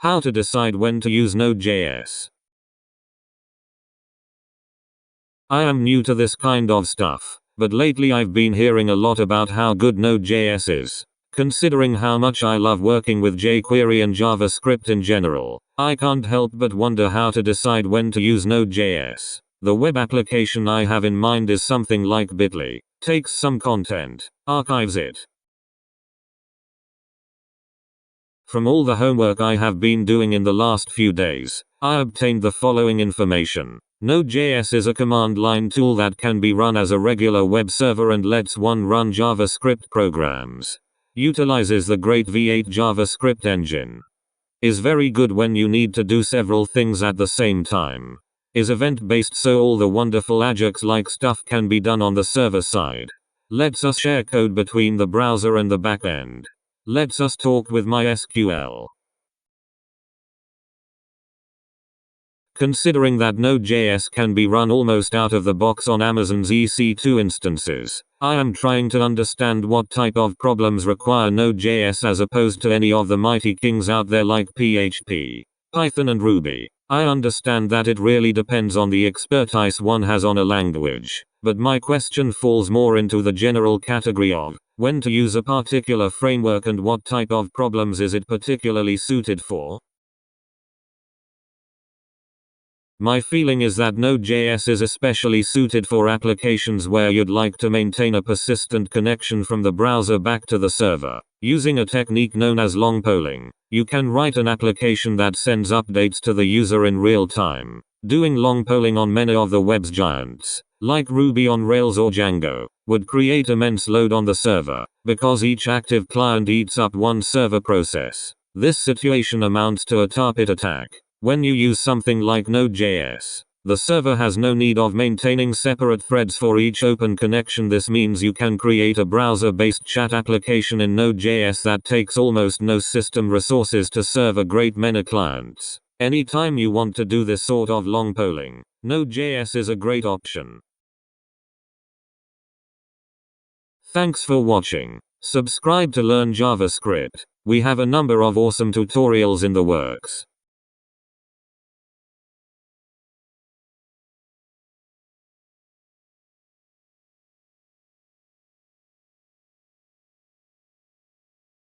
How to decide when to use Node.js. I am new to this kind of stuff, but lately I've been hearing a lot about how good Node.js is. Considering how much I love working with jQuery and JavaScript in general, I can't help but wonder how to decide when to use Node.js. The web application I have in mind is something like Bitly. Takes some content, archives it. From all the homework I have been doing in the last few days, I obtained the following information. Node.js is a command line tool that can be run as a regular web server and lets one run JavaScript programs. Utilizes the great V8 JavaScript engine. Is very good when you need to do several things at the same time. Is event-based so all the wonderful Ajax-like stuff can be done on the server side. Lets us share code between the browser and the backend. Lets us talk with MySQL. Considering that Node.js can be run almost out of the box on Amazon's EC2 instances, I am trying to understand what type of problems require Node.js as opposed to any of the mighty kings out there like PHP, Python and Ruby. I understand that it really depends on the expertise one has on a language, but my question falls more into the general category of when to use a particular framework and what type of problems is it particularly suited for. My feeling is that Node.js is especially suited for applications where you'd like to maintain a persistent connection from the browser back to the server. Using a technique known as long polling, you can write an application that sends updates to the user in real time. Doing long polling on many of the web's giants, like Ruby on Rails or Django, would create immense load on the server, because each active client eats up one server process. This situation amounts to a tar pit attack. When you use something like Node.js, the server has no need of maintaining separate threads for each open connection. This means you can create a browser-based chat application in Node.js that takes almost no system resources to serve a great many clients. Anytime you want to do this sort of long polling, Node.js is a great option. Thanks for watching. Subscribe to learn JavaScript. We have a number of awesome tutorials in the works.